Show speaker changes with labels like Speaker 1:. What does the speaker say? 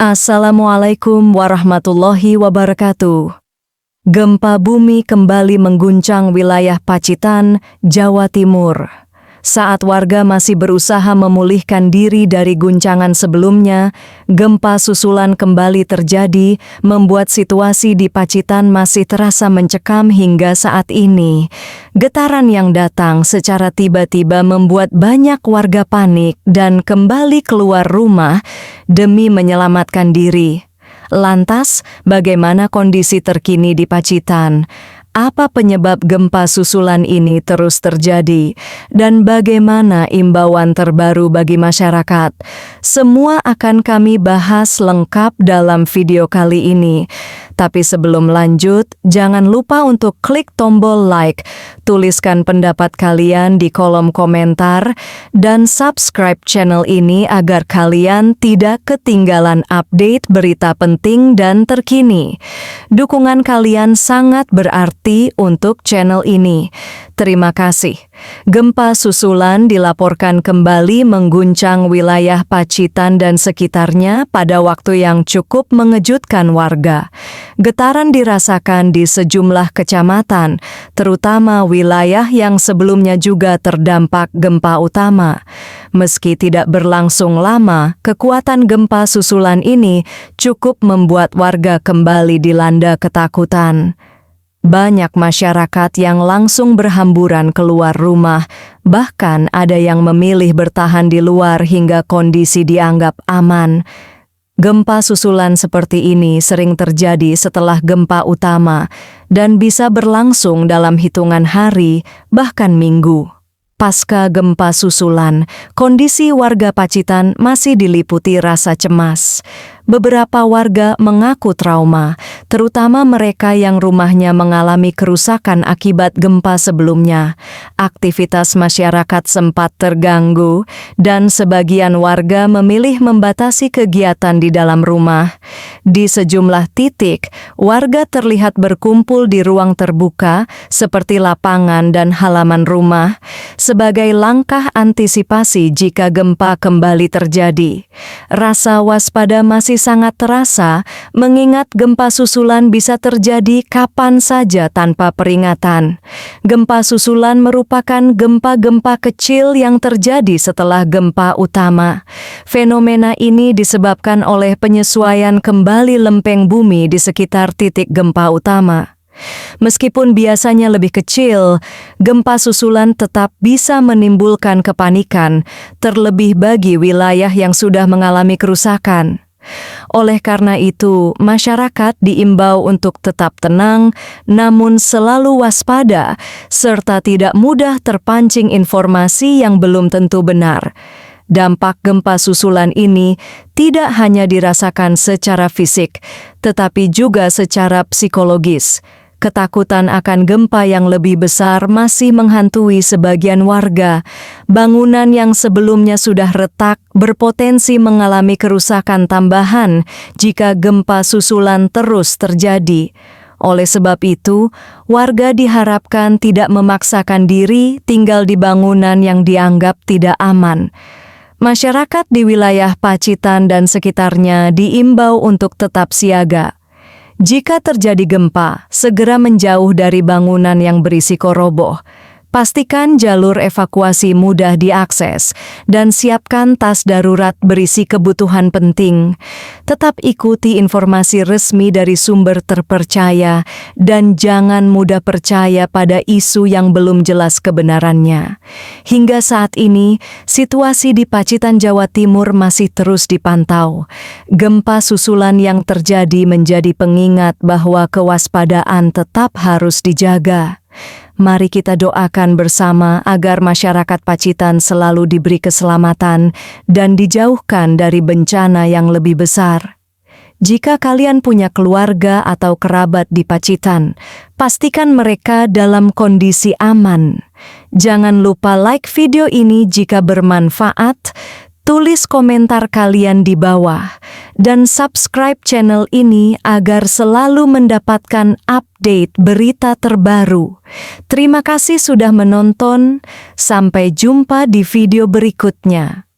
Speaker 1: Assalamualaikum warahmatullahi wabarakatuh. Gempa bumi kembali mengguncang wilayah Pacitan, Jawa Timur. Saat warga masih berusaha memulihkan diri dari guncangan sebelumnya, gempa susulan kembali terjadi, membuat situasi di Pacitan masih terasa mencekam hingga saat ini. Getaran yang datang secara tiba-tiba membuat banyak warga panik dan kembali keluar rumah demi menyelamatkan diri. Lantas, bagaimana kondisi terkini di Pacitan? Apa penyebab gempa susulan ini terus terjadi? Dan bagaimana imbauan terbaru bagi masyarakat? Semua akan kami bahas lengkap dalam video kali ini. Tapi sebelum lanjut, jangan lupa untuk klik tombol like, tuliskan pendapat kalian di kolom komentar, dan subscribe channel ini agar kalian tidak ketinggalan update berita penting dan terkini. Dukungan kalian sangat berarti untuk channel ini. Terima kasih. Gempa susulan dilaporkan kembali mengguncang wilayah Pacitan dan sekitarnya pada waktu yang cukup mengejutkan warga. Getaran dirasakan di sejumlah kecamatan, terutama wilayah yang sebelumnya juga terdampak gempa utama. Meski tidak berlangsung lama, kekuatan gempa susulan ini cukup membuat warga kembali dilanda ketakutan. Banyak masyarakat yang langsung berhamburan keluar rumah, bahkan ada yang memilih bertahan di luar hingga kondisi dianggap aman. Gempa susulan seperti ini sering terjadi setelah gempa utama dan bisa berlangsung dalam hitungan hari, bahkan minggu. Pasca gempa susulan, kondisi warga Pacitan masih diliputi rasa cemas. Beberapa warga mengaku trauma, terutama mereka yang rumahnya mengalami kerusakan akibat gempa sebelumnya. Aktivitas masyarakat sempat terganggu, dan sebagian warga memilih membatasi kegiatan di dalam rumah. Di sejumlah titik, warga terlihat berkumpul di ruang terbuka, seperti lapangan dan halaman rumah, sebagai langkah antisipasi jika gempa kembali terjadi. Rasa waspada masih sangat terasa, mengingat gempa susulan bisa terjadi kapan saja tanpa peringatan. Gempa susulan merupakan gempa-gempa kecil yang terjadi setelah gempa utama. Fenomena ini disebabkan oleh penyesuaian kembali lempeng bumi di sekitar titik gempa utama. Meskipun biasanya lebih kecil, gempa susulan tetap bisa menimbulkan kepanikan, terlebih bagi wilayah yang sudah mengalami kerusakan. Oleh karena itu, masyarakat diimbau untuk tetap tenang, namun selalu waspada, serta tidak mudah terpancing informasi yang belum tentu benar. Dampak gempa susulan ini tidak hanya dirasakan secara fisik, tetapi juga secara psikologis. Ketakutan akan gempa yang lebih besar masih menghantui sebagian warga. Bangunan yang sebelumnya sudah retak berpotensi mengalami kerusakan tambahan jika gempa susulan terus terjadi. Oleh sebab itu, warga diharapkan tidak memaksakan diri tinggal di bangunan yang dianggap tidak aman. Masyarakat di wilayah Pacitan dan sekitarnya diimbau untuk tetap siaga. Jika terjadi gempa, segera menjauh dari bangunan yang berisiko roboh. Pastikan jalur evakuasi mudah diakses dan siapkan tas darurat berisi kebutuhan penting. Tetap ikuti informasi resmi dari sumber terpercaya dan jangan mudah percaya pada isu yang belum jelas kebenarannya. Hingga saat ini, situasi di Pacitan, Jawa Timur masih terus dipantau. Gempa susulan yang terjadi menjadi pengingat bahwa kewaspadaan tetap harus dijaga. Mari kita doakan bersama agar masyarakat Pacitan selalu diberi keselamatan dan dijauhkan dari bencana yang lebih besar. Jika kalian punya keluarga atau kerabat di Pacitan, pastikan mereka dalam kondisi aman. Jangan lupa like video ini jika bermanfaat, tulis komentar kalian di bawah, dan subscribe channel ini agar selalu mendapatkan update berita terbaru. Terima kasih sudah menonton, sampai jumpa di video berikutnya.